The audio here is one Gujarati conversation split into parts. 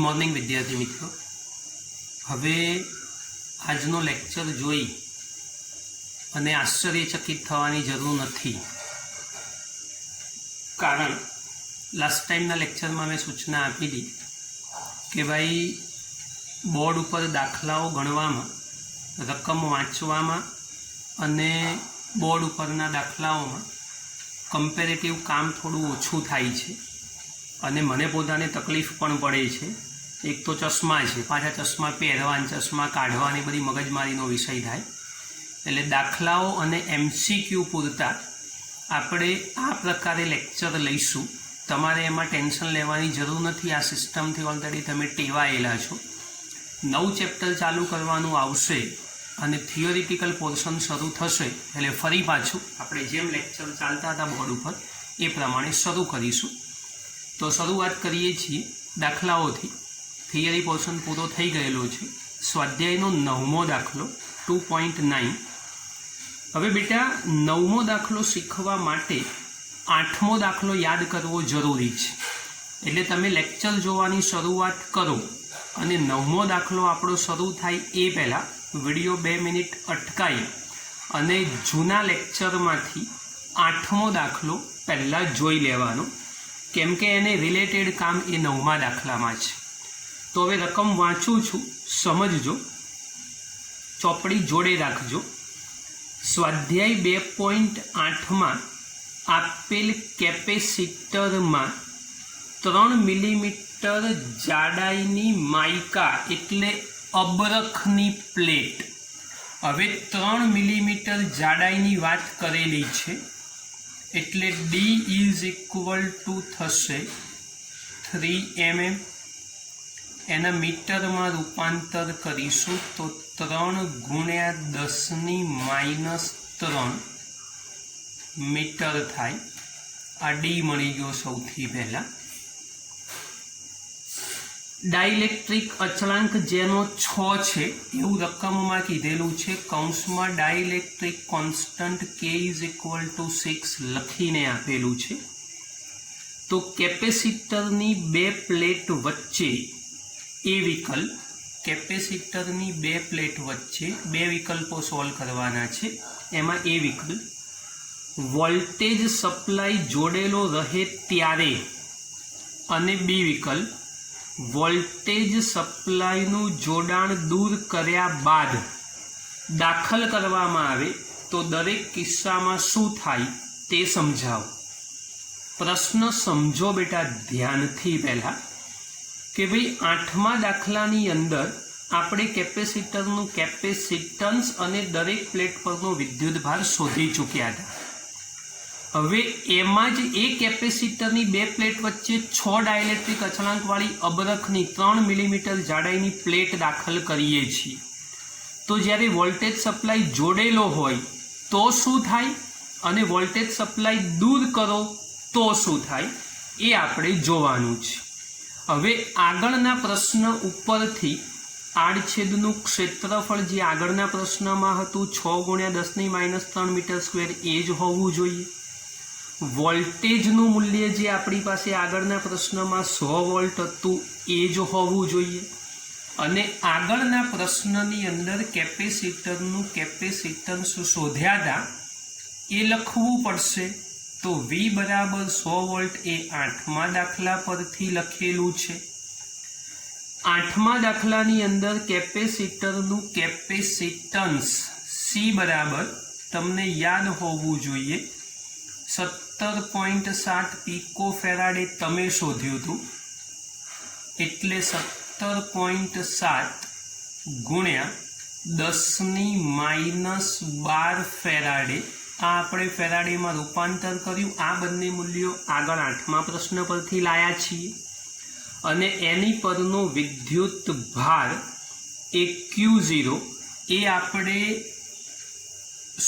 મોર્નિંગ વિદ્યાર્થી મિત્રો, હવે આજનો લેક્ચર જોઈ અને આશ્ચર્યચકિત થવાની જરૂર નથી, કારણ લાસ્ટ ટાઈમના લેક્ચરમાં મેં સૂચના આપી હતી કે ભાઈ બોર્ડ ઉપર દાખલાઓ ગણવામાં, રકમ વાંચવામાં અને બોર્ડ ઉપરના દાખલાઓમાં કમ્પેરેટિવ કામ થોડું ઓછું થાય છે અને મને પોતાને તકલીફ પણ પડે છે. એક તો ચશ્મા છે, પાછા ચશ્મા પહેરવા, ચશ્મા કાઢવાની બધી મગજમારીનો વિષય થાય, એટલે દાખલાઓ અને MCQ પૂરતા આપણે આ પ્રકારે લેક્ચર લઈશું. તમારે એમાં ટેન્શન લેવાની જરૂર નથી, આ સિસ્ટમથી ઓલરેડી તમે ટેવાયેલા છો. 9 ચેપ્ટર ચાલુ કરવાનું આવશે અને થિયોરિટિકલ પોર્શન શરૂ થશે, એટલે ફરી પાછું આપણે જેમ લેક્ચર ચાલતા હતા બોર્ડ ઉપર એ પ્રમાણે શરૂ કરીશું. તો શરૂઆત કરીએ છીએ દાખલાઓથી. થિયરી પોર્શન પૂરો થઈ ગયેલો છે. સ્વાધ્યાયનો 9મો દાખલો 2.9. હવે બેટા 9મો દાખલો શીખવા માટે 8મો દાખલો યાદ કરવો જરૂરી છે. એટલે તમે લેક્ચર જોવાની શરૂઆત કરો અને 9મો દાખલો આપણો શરૂ થાય એ પહેલાં વિડીયો 2 મિનિટ અટકાવી અને જૂના લેક્ચરમાંથી 8મો દાખલો પહેલાં જોઈ લેવાનો, કેમ કે એને રિલેટેડ કામ એ 9મા દાખલામાં છે. તો હવે રકમ વાંચું છું, સમજજો, ચોપડી જોડે રાખજો. સ્વાધ્યાય 2.8માં આપેલ કેપેસિટરમાં 3 મિલીમીટર જાડાઈની માઇકા એટલે અબરખની પ્લેટ. હવે 3 મિલીમીટર જાડાઈની વાત કરેલી છે, એટલે D = થશે 3 mm. એના મીટરમાં રૂપાંતર કરીશું તો 3 × 10⁻³ મીટર થાય. આ D મળી ગયો સૌથી પહેલાં. ડાઇલેક્ટ્રિક અચળાંક જેનો 6 છે એવું રકમમાં કીધેલું છે. કૌંસમાં ડાઇલેક્ટ્રિક કોન્સ્ટન્ટ K = 6 લખીને આપેલું છે. તો કેપેસિટરની 2 પ્લેટ વચ્ચે એ વિકલ્પ, કેપેસિટરની 2 પ્લેટ વચ્ચે 2 વિકલ્પો સોલ્વ કરવાના છે. એમાં એ વિકલ્પ વોલ્ટેજ સપ્લાય જોડેલો રહે ત્યારે અને બી વિકલ્પ વોલ્ટેજ સપ્લાયનું જોડાણ દૂર કર્યા બાદ દાખલ કરવામાં આવે તો દરેક કિસ્સામાં શું થાય તે સમજાવો. પ્રશ્ન સમજો બેટા ધ્યાનથી પહેલાં કે ભાઈ 8મા દાખલાની અંદર આપણે કેપેસિટરનું કેપેસિટન્સ અને દરેક પ્લેટ પરનો વિદ્યુતભાર શોધી ચૂક્યા હતા. હવે એમાં જ એ કેપેસિટરની 2 પ્લેટ વચ્ચે 6 ડાઇલેક્ટ્રિક અચળાંકવાળી અબરખની 3 મિલીમીટર જાડાઈની પ્લેટ દાખલ કરીએ છીએ. તો જ્યારે વોલ્ટેજ સપ્લાય જોડેલો હોય તો શું થાય અને વોલ્ટેજ સપ્લાય દૂર કરો તો શું થાય એ આપણે જોવાનું છે. હવે આગળના પ્રશ્ન ઉપરથી આડછેદનું ક્ષેત્રફળ જે આગળના પ્રશ્નમાં હતું 6 × 10⁻³ મીટર સ્ક્વેર એ જ હોવું જોઈએ. વોલ્ટેજનું મૂલ્ય જે આપણી પાસે આગળના પ્રશ્નમાં 100 વોલ્ટ હતું એ જ હોવું જોઈએ. અને આગળના પ્રશ્નની અંદર કેપેસિટરનું કેપેસિટન્સ શોધ્યા હતા એ લખવું પડશે. તો V = 100 વોલ્ટ એ 8મા દાખલા પરથી લખેલું છે. 8મા દાખલાની અંદર કેપેસિટરનું કેપેસિટન્સ C બરાબર તમને યાદ હોવું જોઈએ 17.7 પિકોફેરાડે તમે શોધ્યું હતું, એટલે 17.7 × 10⁻12 ફેરાડે. આ આપણે ફેરાડેમાં રૂપાંતર કર્યું. આ બંને મૂલ્યો આગળ 8મા પ્રશ્ન પરથી લાયા છીએ અને એની પરનો વિદ્યુત ભાર એ Q0 એ આપણે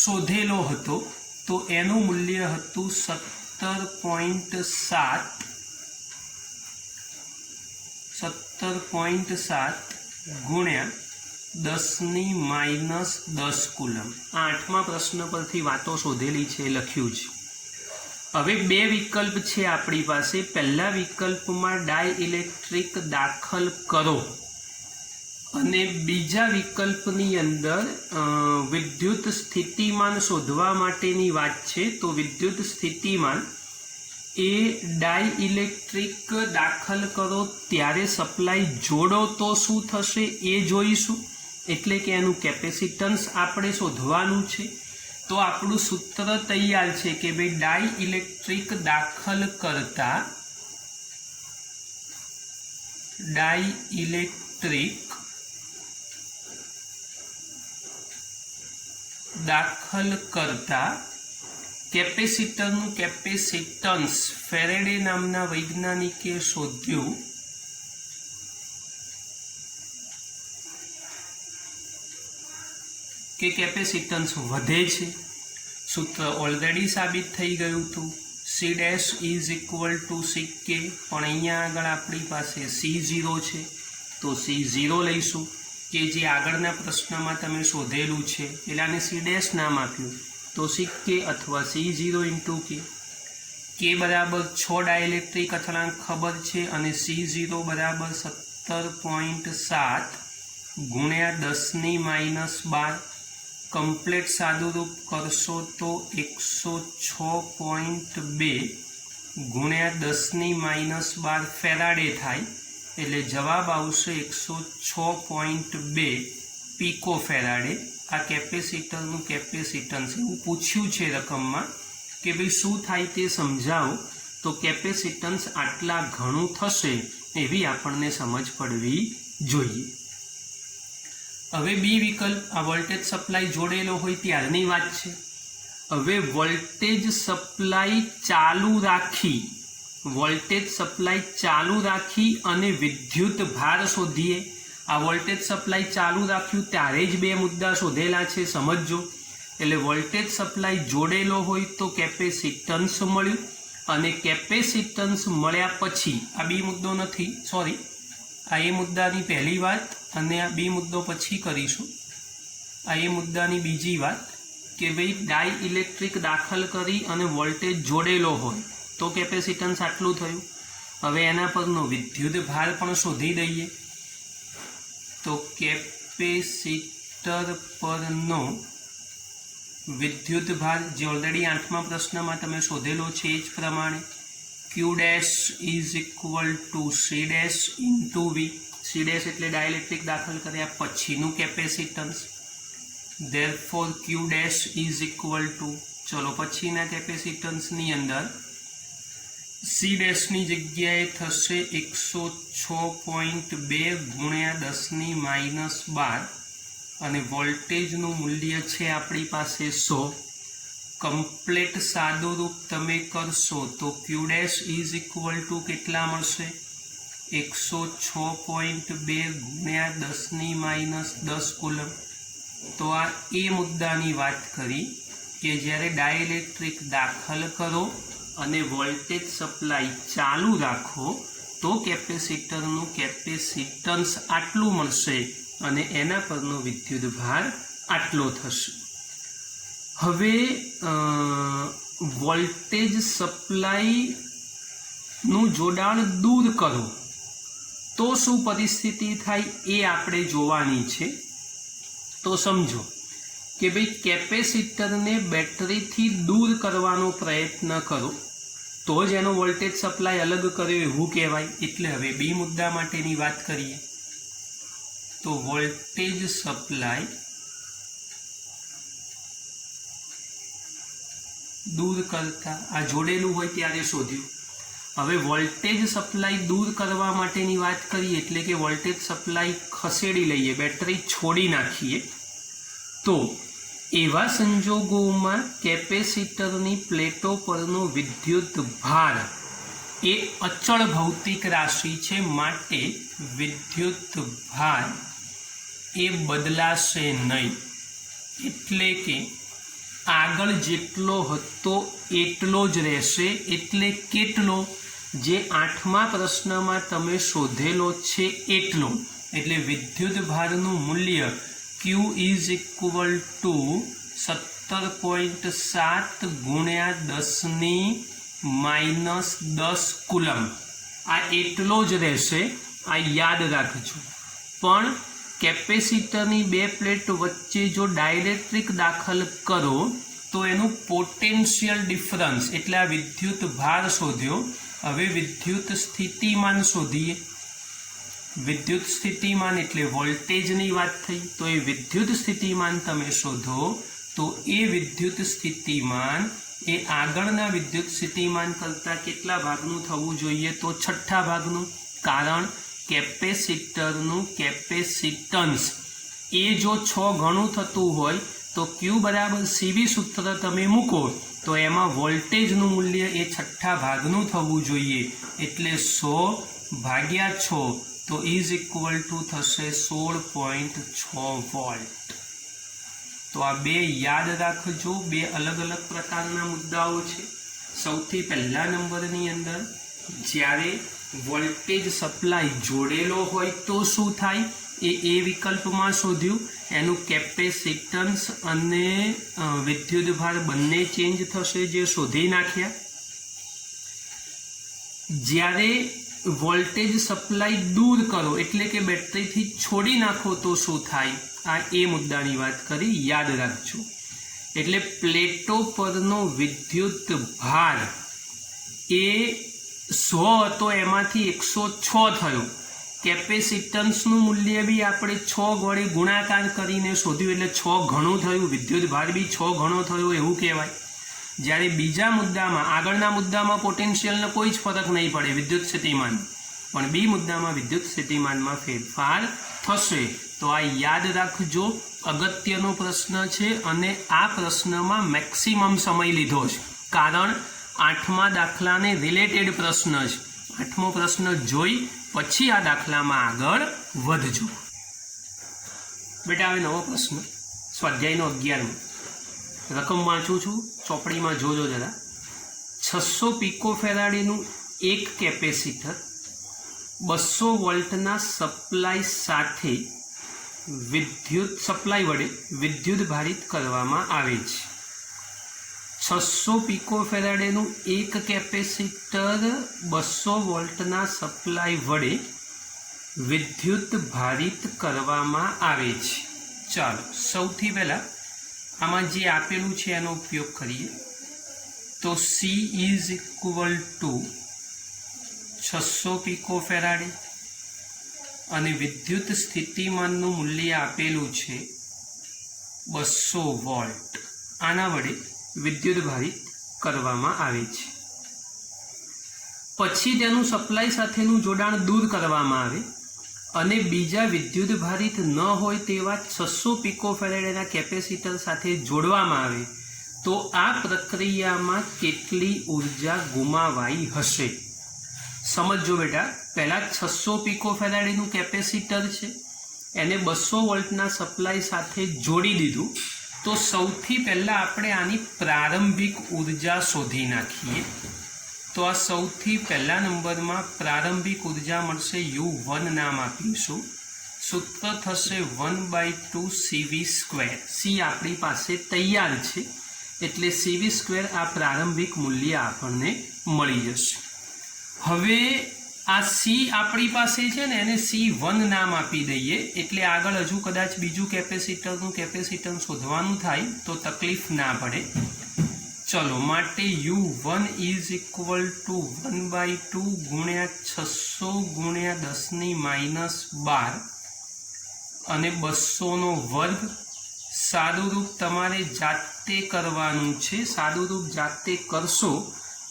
શોધેલો હતો. તો એનું મૂલ્ય હતું 17.7 × 10⁻10 કુલમ. આ 8મા પ્રશ્ન પરથી વાતો શોધેલી છે, લખ્યું છે. હવે બે વિકલ્પ છે આપણી પાસે. પહેલા વિકલ્પમાં ડાયઇલેક્ટ્રિક દાખલ કરો અને બીજા વિકલ્પની અંદર વિદ્યુત સ્થિતિમાન શોધવા માટેની વાત છે. તો વિદ્યુત સ્થિતિમાન એ ડાયઇલેક્ટ્રિક દાખલ કરો ત્યારે સપ્લાય જોડો તો શું થશે એ જોઈશું. એટલે કે એનું કેપેસિટન્સ આપણે શોધવાનું છે. તો આપણું સૂત્ર તૈયાર છે કે ભાઈ ડાયઇલેક્ટ્રિક દાખલ કરતા કેપેસિટરનું કેપેસિટન્સ ફેરેડે નામના વૈજ્ઞાનિકે શોધ્યું કે કેપેસિટન્સ વધે છે. સૂત્ર ઓલરેડી સાબિત થઈ ગયું હતું. C dash is equal to six K, પણ અહીંયા આગળ આપણી પાસે C0 છે તો C0 લઈશું કે જે આગળના પ્રશ્નમાં તમે શોધેલું છે. પેલાને સી ડેશ નામ આપ્યું તો સિક કે અથવા C0 ઇન્ટુ કે બરાબર 6 ડાયઇલેક્ટ્રિક અચળાંક ખબર છે અને C0 બરાબર 17.7 ગુણ્યા 10⁻12. કમ્પ્લીટ સાદુરૂપ કરશો તો 106.2 ગુણ્યા 10⁻12 ફેરાડે થાય. એટલે જવાબ આવશે 106.2 પીકો ફેરાડે. આ કેપેસિટરનું કેપેસિટન્સ એવું પૂછ્યું છે રકમમાં કે ભાઈ શું થાય તે સમજાવો. તો કેપેસિટન્સ આટલા ઘણું થશે એવી આપણને સમજ પડવી જોઈએ. હવે બી વિકલ્પ, આ વોલ્ટેજ સપ્લાય જોડેલો હોય ત્યારની વાત છે. હવે વોલ્ટેજ સપ્લાય ચાલુ રાખી અને વિદ્યુત ભાર શોધીએ. આ વોલ્ટેજ સપ્લાય ચાલુ રાખ્યું ત્યારે જ બે મુદ્દા શોધેલા છે, સમજજો. એટલે વોલ્ટેજ સપ્લાય જોડેલો હોય તો કેપેસિટન્સ મળ્યું અને કેપેસિટન્સ મળ્યા પછી આ બી મુદ્દો નથી, સોરી, આ એ મુદ્દાની પહેલી વાત અને આ બી મુદ્દો પછી કરીશું. આ એ મુદ્દાની બીજી વાત કે ભાઈ ડાયઇલેક્ટ્રિક દાખલ કરી અને વોલ્ટેજ જોડેલો હોય તો કેપેસિટન્સ આટલું થયું. હવે એના પરનો વિદ્યુત ભાર પણ શોધી દઈએ. તો કેપેસિટર પરનો વિદ્યુત ભાર જે ઓલરેડી 8મા પ્રશ્નમાં તમે શોધેલો છે એ જ પ્રમાણે Q dash is equal to C dash into V. C dash એટલે ડાયઇલેક્ટ્રિક દાખલ કર્યા પછીનું capacitance. Therefore Q dash is equal to, ચલો પછીના કેપેસિટન્સની અંદર સી ડેશની જગ્યાએ થશે 106.2 ગુણ્યા 10⁻12 અને વોલ્ટેજનું મૂલ્ય છે આપણી પાસે 100. કમ્પ્લીટ સાદુરૂપ તમે કરશો તો Q dash is equal two કેટલા મળશે? 106.2 ગુણ્યા 10⁻10 કુલમ. તો આ એ મુદ્દાની વાત કરી કે જ્યારે ડાયઇલેક્ટ્રિક દાખલ કરો અને વોલ્ટેજ સપ્લાય ચાલુ રાખો તો કેપેસિટરનું કેપેસિટન્સ આટલું મળશે અને એના પરનો વિદ્યુત ભાર આટલો થશે. હવે વોલ્ટેજ સપ્લાયનું જોડાણ દૂર કરો તો શું પરિસ્થિતિ થાય એ આપણે જોવાની છે. તો સમજો કે ભાઈ કેપેસિટરને બેટરીથી દૂર કરવાનો પ્રયત્ન કરો તો જ એનો વોલ્ટેજ સપ્લાય અલગ કર્યો એવું કહેવાય. એટલે હવે બી મુદ્દા માટેની વાત કરીએ તો વોલ્ટેજ સપ્લાય દૂર કરતા, આ જોડેલું હોય ત્યારે શોધ્યું. હવે વોલ્ટેજ સપ્લાય દૂર કરવા માટેની વાત કરીએ એટલે કે વોલ્ટેજ સપ્લાય ખસેડી લઈએ, બેટરી છોડી નાખીએ. તો એવા સંજોગોમાં કેપેસિટરની પ્લેટો પરનો વિદ્યુત ભાર એ અચળ ભૌતિક રાશિ છે, માટે વિદ્યુત ભાર એ બદલાશે નહીં. એટલે કે આગળ જેટલો હતો એટલો જ રહેશે. એટલે કેટલો? જે 8મા પ્રશ્નમાં તમે શોધેલો છે એટલો. એટલે વિદ્યુત ભારનું મૂલ્ય Q ઇઝ ઇક્વલ ટુ 17.7 ગુણ્યા 10⁻ -10 કુલમ આ એટલો જ રહેશે, આ યાદ રાખજો। પણ કેપેસિટરની બે પ્લેટ વચ્ચે જો ડાઇલેક્ટ્રિક દાખલ કરો તો એનું પોટેન્શિયલ ડિફરન્સ એટલે આ વિદ્યુત ભાર શોધ્યો। હવે વિદ્યુત સ્થિતિમાન શોધીએ। વિદ્યુત સ્થિતિમાન એટલે વોલ્ટેજની વાત થઈ, તો એ વિદ્યુત સ્થિતિમાન તમે શોધો તો એ વિદ્યુત સ્થિતિમાન એ આગળના વિદ્યુત સ્થિતિમાન કરતાં કેટલા ભાગનું થવું જોઈએ? તો છઠ્ઠા ભાગનું। કારણ કેપેસિટરનું કેપેસિટન્સ એ જો 6 ગણું થતું હોય તો Q બરાબર CV સૂત્ર તમે મૂકો તો એમાં વોલ્ટેજનું મૂલ્ય એ છઠ્ઠા ભાગનું થવું જોઈએ, એટલે 100 ભાગ્યા 6 તો ઇઝ ઇક્વલ ટુ થશે 16.6 વોલ્ટ। તો આ બે યાદ રાખજો, બે અલગ અલગ પ્રકારના મુદ્દાઓ છે। સૌથી પહેલા નંબરની અંદર જ્યારે વોલ્ટેજ સપ્લાય જોડેલો હોય તો શું થાય એ વિકલ્પમાં શોધ્યું, એનું કેપેસિટન્સ અને વિદ્યુતભાર બંને ચેન્જ થશે જે શોધી નાખ્યા। જ્યારે વોલ્ટેજ સપ્લાય દૂર કરો એટલે કે બેટરીથી છોડી નાખો તો શું થાય, આ એ મુદ્દાની વાત કરી, યાદ રાખજો। એટલે પ્લેટો પરનો વિદ્યુત ભાર એ 100 હતો એમાંથી 106 થયો। કેપેસિટન્સનું મૂલ્ય બી આપણે 6 વડે ગુણાકાર કરીને શોધ્યું એટલે 6 ઘણું થયું, વિદ્યુત ભાર બી 6 ઘણો થયો એવું કહેવાય। જ્યારે બીજા મુદ્દામાં, આગળના મુદ્દામાં પોટેન્શિયલનો કોઈ જ ફરક નહીં પડે વિદ્યુત સ્થિતિમાન, પણ બી મુદ્દામાં વિદ્યુત સ્થિતિમાનમાં ફેરફાર થશે। તો આ યાદ રાખજો, અગત્યનો પ્રશ્ન છે અને આ પ્રશ્નમાં મેક્સિમમ સમય લીધો છે, કારણ 8મા દાખલાને રિલેટેડ પ્રશ્ન છે। 8મો પ્રશ્ન જોઈ પછી આ દાખલામાં આગળ વધજો। બેટા હવે નવો પ્રશ્ન, સ્વાધ્યાયનો 11મો, રકમ વાંચું છું, ચોપડીમાં જોજો જરા। 600 પિકોફેરાડેનું એક કેપેસિટર 200 વોલ્ટના સપ્લાય સાથે સપ્લાય વડે વિદ્યુત ભારિત કરવામાં આવે છે। 600 પિકોફેરાડેનું એક કેપેસિટર 200 વોલ્ટના સપ્લાય વડે વિદ્યુત ભારિત કરવામાં આવે છે। ચાલો સૌથી પહેલાં આમાં જે આપેલું છે એનો ઉપયોગ કરીએ તો C ઇઝ ઇક્વલ ટુ 600 પિકોફેરાડે અને વિદ્યુત સ્થિતિમાનનું મૂલ્ય આપેલું છે 200 વોલ્ટ, આના વડે વિદ્યુત ભારિત કરવામાં આવે છે। પછી તેનું સપ્લાય સાથેનું જોડાણ દૂર કરવામાં આવે અને બીજા વિદ્યુત ભારિત ન હોય તેવા 600 પિકોફેરાડેના કેપેસિટર સાથે જોડવામાં આવે તો આ પ્રક્રિયામાં કેટલી ઉર્જા ગુમાવાઈ હશે? સમજો બેટા, પહેલાં 600 પિકોફેરાડેનું કેપેસિટર છે, એને 200 વોલ્ટના સપ્લાય સાથે જોડી દીધું, તો સૌથી પહેલાં આપણે આની પ્રારંભિક ઉર્જા શોધી નાખીએ। તો આ સૌથી પહેલા નંબરમાં પ્રારંભિક ઉર્જા મળશે, U1 નામ આપીશું, સૂત્ર થશે 1/2 CV²। C આપણી પાસે તૈયાર છે એટલે CV² આ પ્રારંભિક મૂલ્ય આપણને મળી જશે। હવે આ C આપણી પાસે છે ને એને C1 નામ આપી દઈએ એટલે આગળ હજુ કદાચ બીજું કેપેસિટરનું કેપેસિટન્સ શોધવાનું થાય તો તકલીફ ના પડે। ચલો, માટે U1 ઇઝ ઇક્વલ ટુ 1/2 ગુણ્યા 600 ગુણ્યા 10⁻12 અને 200નો વર્ગ। સાદુરૂપ તમારે જાતે કરવાનું છે, સાદુરૂપ જાતે કરશો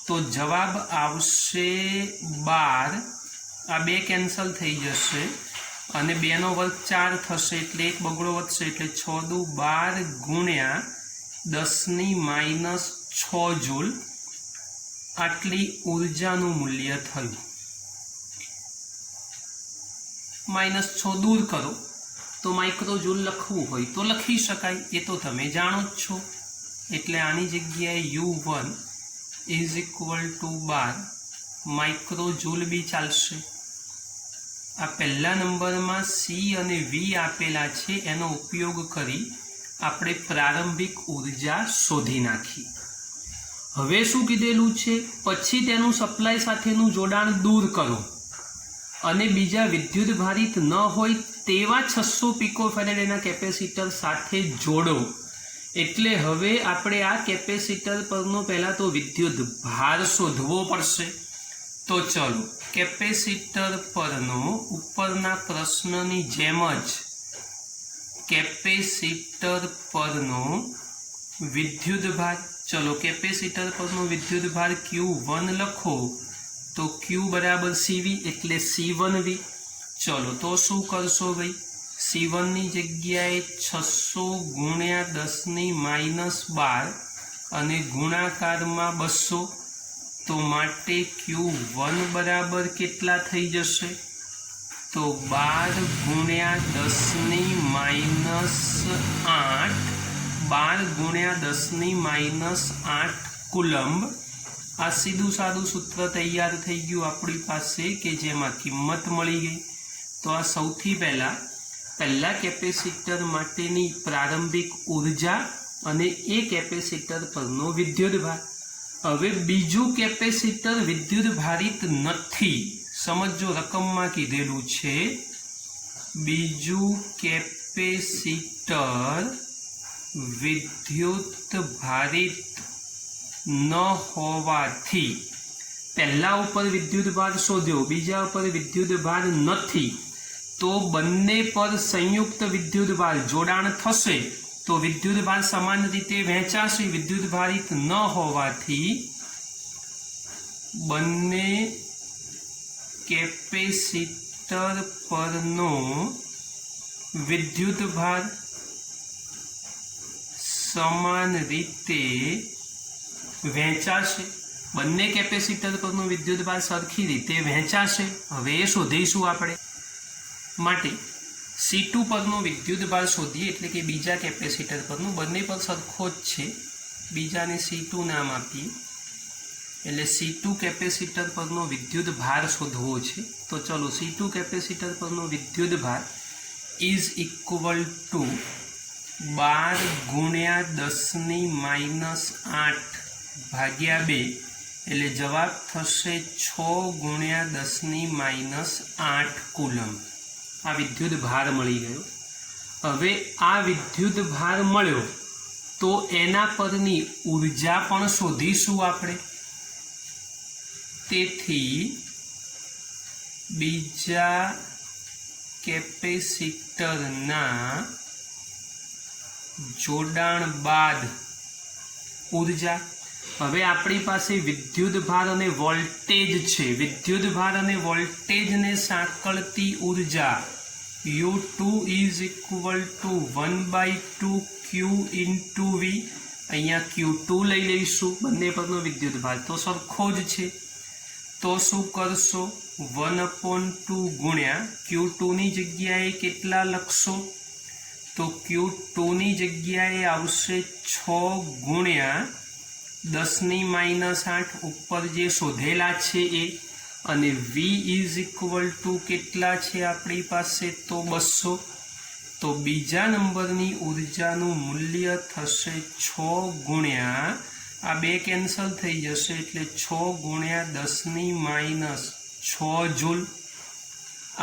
તો જવાબ આવશે 12। આ 2 કેન્સલ થઈ જશે અને 2નો વર્ગ 4 થશે એટલે 1 બગડો વધશે એટલે 6 દુ 12 ગુણ્યા 10⁻6 જૂલ આટલી ઉર્જાનું મૂલ્ય થયું। -6 દૂર કરો તો માઇક્રો જૂલ લખવું હોય તો લખી શકાય, એ તો તમે જાણો જ છો। એટલે આની જગ્યાએ U1 is equal to 12 micro joule બી ચાલશે। આ પહેલા નંબરમાં C અને V આપેલા છે, એનો ઉપયોગ કરી આપણે પ્રારંભિક ઉર્જા શોધી નાખી। હવે શું કીધેલું છે, પછી તેનું સપ્લાય સાથેનું જોડાણ દૂર કરો અને બીજા વિદ્યુત ભારિત ન હોય તેવા 600 પિકોફેરેડ એના કેપેસિટર સાથે જોડો. એટલે હવે આપણે આ કેપેસિટર પરનો પહેલાં તો વિદ્યુત ભાર શોધવો પડશે. તો ચલો, કેપેસિટર પરનો ઉપરના પ્રશ્નની જેમ જ કેપેસિટર પરનો વિદ્યુત ભાર, ચલો કેપેસિટર પરનો વિદ્યુત ભાર Q1 લખો તો Q બરાબર CV એટલે C1V. ચલો તો શું કરશો ભાઈ, C1 ની જગ્યાએ 600 ગુણ્યા 10⁻12 અને ગુણાકારમાં 200, તો માટે Q1 બરાબર કેટલા થઈ જશે, તો 12 ગુણ્યા 10⁻8, 12 ગુણ્યા 10⁻8 કુલંબ. આ સીધું સાદું સૂત્ર તૈયાર થઈ ગયું આપણી પાસે કે જેમાં કિંમત મળી ગઈ. તો આ સૌથી પહેલા કેપેસિટર માટેની પ્રારંભિક ઉર્જા અને એ કેપેસિટર પરનો વિદ્યુત ભાર. હવે બીજું કેપેસિટર વિદ્યુત ભારિત નથી, સમજો રકમમાં કીધેલું છે બીજું કેપેસિટર વિદ્યુત ભારિત ન હોવાથી પહેલા ઉપર વિદ્યુત ભાર શોધ્યો, બીજા ઉપર વિદ્યુત ભાર નથી, તો બંને પર સંયુક્ત વિદ્યુત ભાર જોડાણ થશે તો વિદ્યુત ભાર સમાન રીતે વહેંચાશે. વિદ્યુત ભારિત ન હોવાથી બંને કેપેસિટર પરનો વિદ્યુત ભાર સમાન રીતે વહેંચાશે. બંને કેપેસિટર પરનો વિદ્યુત ભાર સરખી રીતે વહેંચાશે. હવે એ શોધીશું આપણે. માટે C2 પરનો વિદ્યુત ભાર શોધીએ, એટલે કે બીજા કેપેસિટર પરનું, બંને પર સરખો જ છે, બીજાને C2 નામ આપીએ. એટલે C2 કેપેસિટર પરનો વિદ્યુત ભાર શોધવો છે. તો ચલો, C2 કેપેસિટર પરનો વિદ્યુત ભાર ઇઝ ઇક્વલ ટુ 12 ગુણ્યા 10⁻8 ભાગ્યા 2, એટલે જવાબ થશે 6 ગુણ્યા 10⁻8 કુલંબ. આ વિદ્યુત ભાર મળી ગયો. હવે આ વિદ્યુત ભાર મળ્યો તો એના પરની ઉર્જા પણ શોધીશું આપણે. તેથી બીજા કેપેસિટરના જોડાણ બાદ ઉર્જા. હવે આપણી પાસે વિદ્યુત ભાર અને વોલ્ટેજ છે. વિદ્યુત ભાર અને વોલ્ટેજને સાંકળતી ઉર્જા U2 is equal two 1/2 Q into V. અહીંયા Q2 લઈ લઈશું, બંને પરનો વિદ્યુત ભાર તો સરખો જ છે. તો શું કરશો, 1/2 ગુણ્યા Q2 ની જગ્યાએ કેટલા લખશો, તો Q2 ની જગ્યાએ આવશે 6 ગુણ્યા 10⁻8 ઉપર જે શોધેલા છે એ, અને V ઇઝ ઇક્વલ ટુ કેટલા છે આપણી પાસે, તો 200. તો બીજા નંબરની ઉર્જાનું મૂલ્ય થશે 6 ગુણ્યા, આ 2 કેન્સલ થઈ જશે, એટલે 6 ગુણ્યા 10⁻6 જૂલ.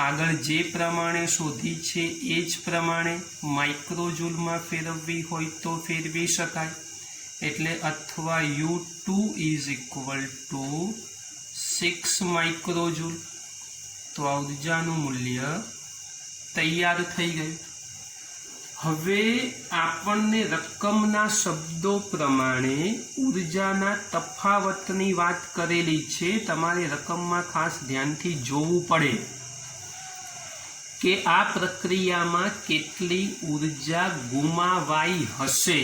આગળ જે પ્રમાણે શોધી છે એ જ પ્રમાણે માઇક્રોજૂલમાં ફેરવવી હોય તો ફેરવી શકાય. એટલે અથવા U2 ઇઝ ઇક્વલ ટુ 6 માઇક્રોજૂલ. તો આ ઉર્જાનું મૂલ્ય તૈયાર થઈ ગયું. હવે આપણને રકમના શબ્દો પ્રમાણે ઉર્જાના તફાવતની વાત કરેલી છે. તમારે રકમમાં ખાસ ધ્યાનથી જોવું પડે કે આ પ્રક્રિયામાં કેટલી ઉર્જા ગુમાવાઈ હશે.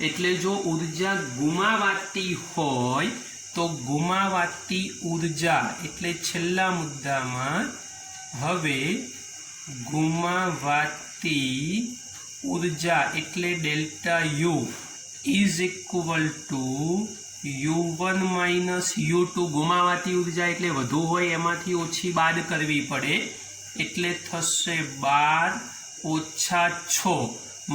એટલે જો ઉર્જા ગુમાવાતી હોય તો ગુમાવાતી ઉર્જા એટલે છેલ્લા મુદ્દામાં હવે ગુમાવાતી ઉર્જા એટલે delta U is equal two U1 minus U2. ગુમાવાતી ઉર્જા એટલે વધુ હોય એમાંથી ઓછી બાદ કરવી પડે, એટલે થશે 12 ઓછા 6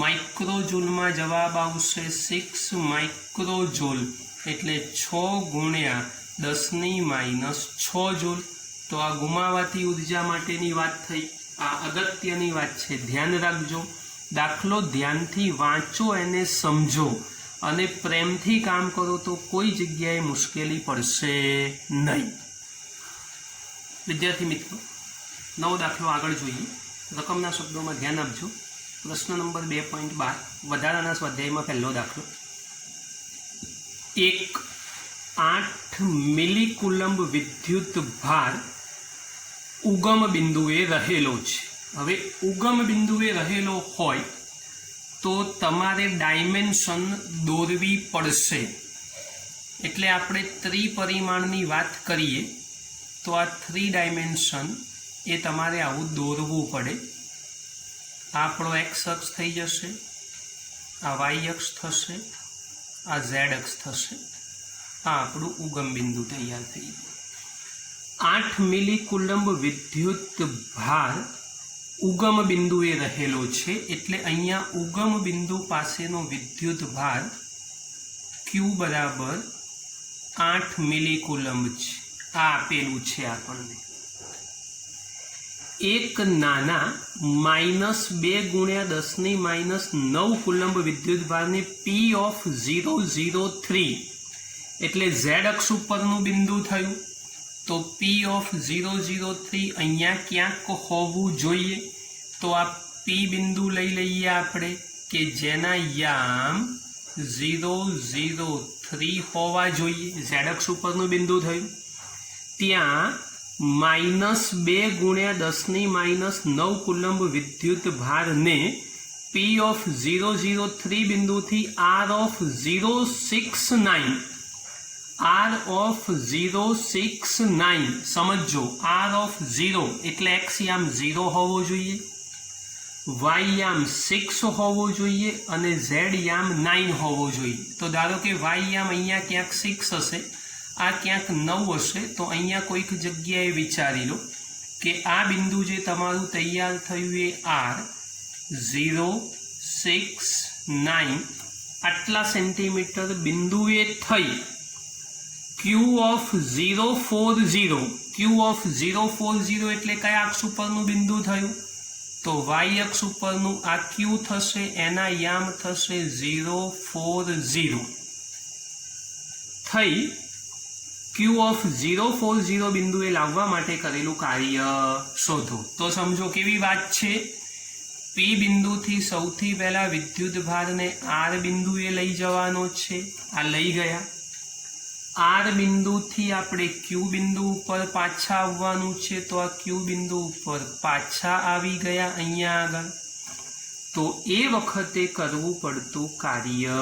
માઇક્રોજૂલમાં જવાબ આવશે 6 માઇક્રોજૂલ. એટલે 6 ગુણ્યા 10⁻6 જૂલ। તો આ ગુમાવાતી ઉર્જા માટેની વાત થઈ। આ અગત્યની વાત છે, ધ્યાન રાખજો। દાખલો ધ્યાનથી વાંચો, એને સમજો અને પ્રેમથી કામ કરો તો કોઈ જગ્યાએ મુશ્કેલી પડશે નહીં। વિદ્યાર્થી મિત્રો, નવો દાખલો આગળ જોઈએ। રકમના શબ્દોમાં ધ્યાન આપજો। પ્રશ્ન નંબર 2.12 વધારાના સ્વાધ્યાયમાં પહેલો દાખલો। એક 8 મિલીકુલમ્બ વિદ્યુત ભાર ઉગમ બિંદુએ રહેલો છે। હવે ઉગમ બિંદુએ રહેલો હોય તો તમારે ડાયમેન્શન દોરવી પડશે। એટલે આપણે ત્રિપરિમાણની વાત કરીએ તો આ 3 ડાયમેન્શન એ તમારે આવું દોરવું પડે। આ આપણો એક્સ અક્ષ થઈ જશે, આ વાય અક્ષ થશે, આ ઝેડ અક્ષ થશે। આ આપણું ઉગમ બિંદુ તૈયાર થઈ ગયું। 8 મિલીકુલમ્બ વિદ્યુત ભાર ઉગમ બિંદુએ રહેલો છે, એટલે અહીંયા ઉગમ બિંદુ પાસેનો વિદ્યુત ભાર Q બરાબર 8 મિલીકુલમ્બ છે। આ આપેલું છે આપણને। એક નાના -2 ગુણ્યા 10⁻9 કુલમ્બ વિદ્યુત ભારને P003 એટલે ઝેડ અક્ષ ઉપરનું બિંદુ થયું। તો P003 અહીંયા ક્યાંક હોવું જોઈએ। તો આ P બિંદુ લઈ લઈએ આપણે કે જેના યામ 003 હોવા જોઈએ। ઝેડ અક્ષ ઉપરનું બિંદુ થયું। ત્યાં -2 ગુણ્યા 10⁻9 કુલમ્બ વિદ્યુત ભારને P003 બિંદુથી R069 સમજો। R0 એટલે x યામ 0 હોવો જોઈએ, y યામ 6 હોવો જોઈએ અને z યામ 9 હોવો જોઈએ। તો ધારો કે y યામ અહીંયા ક્યાંક 6 હશે, આ ક્યાંક 9 હશે। તો અહીંયા કોઈક જગ્યાએ વિચારી લો કે આ બિંદુ જે તમારું તૈયાર થયું એ R069 આટલા સેન્ટીમીટર બિંદુએ થઈ Q040 એટલે કયા અક્ષ ઉપરનું બિંદુ થયું? તો y અક્ષ ઉપરનું આ Q થશે, એના યામ થશે 040 થઈ। Q040 બિંદુએ લાવવા માટે કરેલું કાર્ય શોધો। તો સમજો કેવી વાત છે। P બિંદુથી સૌથી પહેલા વિદ્યુત ભારને R બિંદુએ લઈ જવાનો છે। આ લઈ ગયા। R બિંદુથી આપણે Q બિંદુ ઉપર પાછા આવવાનું છે। તો આ Q બિંદુ ઉપર પાછા આવી ગયા અહીંયા આગળ। તો એ વખતે કરવું પડતું કાર્ય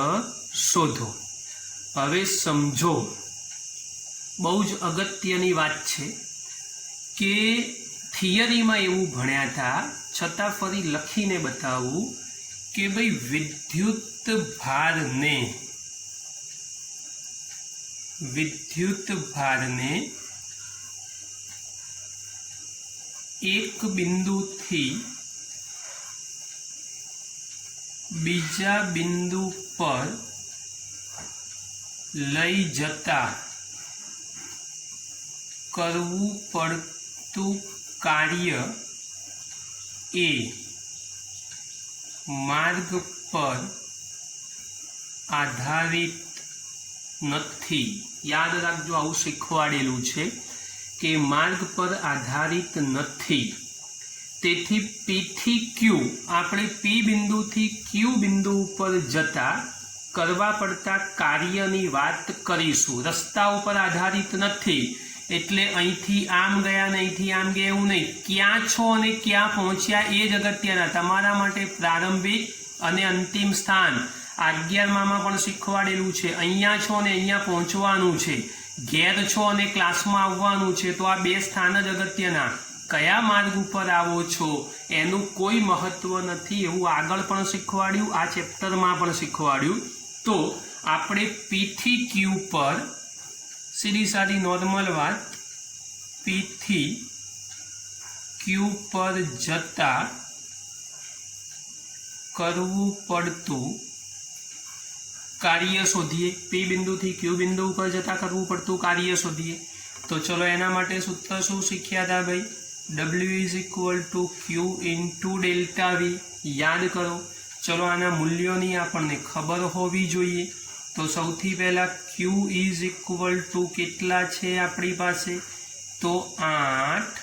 શોધો। હવે સમજો, બહુ જ અગત્યની વાત છે કે થિયરીમાં એવું ભણ્યા હતા, છતાં ફરી લખીને બતાવું કે ભાઈ વિદ્યુત ભારને એક બિંદુથી બીજા બિંદુ પર લઈ જતા કરવું પડતું કાર્ય એ માર્ગ પર આધારિત નથી। યાદ રાખજો, આવું શીખવાડેલું છે કે માર્ગ પર આધારિત નથી। તેથી P થી Q આપણે P બિંદુથી Q બિંદુ ઉપર જતા કરવા પડતા કાર્યની વાત કરીશું। રસ્તા ઉપર આધારિત નથી એટલે અહીંથી આમ ગયા ને અહીંથી આમ ગયા એવું નહીં। ક્યાં છો અને ક્યાં પહોંચ્યા એ જ અગત્યના। તમારા માટે પ્રારંભિક અને અંતિમ સ્થાન 11માં પણ શીખવાડેલું છે। અહીંયા છો અને અહીંયા પહોંચવાનું છે, ઘેર છો અને ક્લાસમાં આવવાનું છે। તો આ બે સ્થાન જ અગત્યના। કયા માર્ગ ઉપર આવો છો એનું કોઈ મહત્વ નથી, એવું આગળ પણ શીખવાડ્યું, આ ચેપ્ટરમાં પણ શીખવાડ્યું। તો આપણે P થી Q પર સીધી સાદી નોર્મલ વાત, P થી Q પર જતા કરવું પડતું કાર્ય શોધીએ, પી બિંદુથી ક્યુ બિંદુ ઉપર જતા કરવું પડતું કાર્ય શોધીએ. તો ચલો એના માટે સૂત્ર શું શીખ્યા હતા ભાઈ? W=Q × ΔV. યાદ કરો. ચલો આના મૂલ્યોની આપણને ખબર હોવી જોઈએ. તો સૌથી પહેલા Q = કેટલા છે આપણી પાસે? તો 8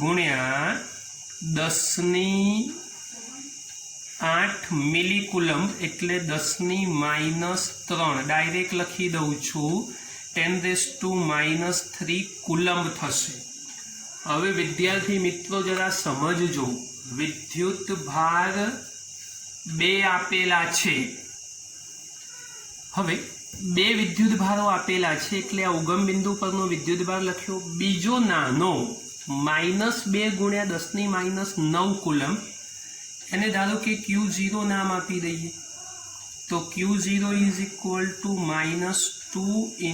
× 10⁻8 મિલીકુલમ એટલે 10⁻3. ડાયરેક્ટ લખી દઉં છું 10⁻³ કુલમ્બ થશે. હવે વિદ્યાર્થી મિત્રો જરા સમજજો, વિદ્યુત ભાર 2 આપેલા છે. હવે 2 વિદ્યુત ભારો આપેલા છે એટલે આ ઉગમ બિંદુ પરનો વિદ્યુત ભાર લખ્યો. બીજો નાનો -2 × 10⁻9 કુલમ્બ, એને ધારો કે Q0 નામ આપી દઈએ. તો Q0 = -2 ×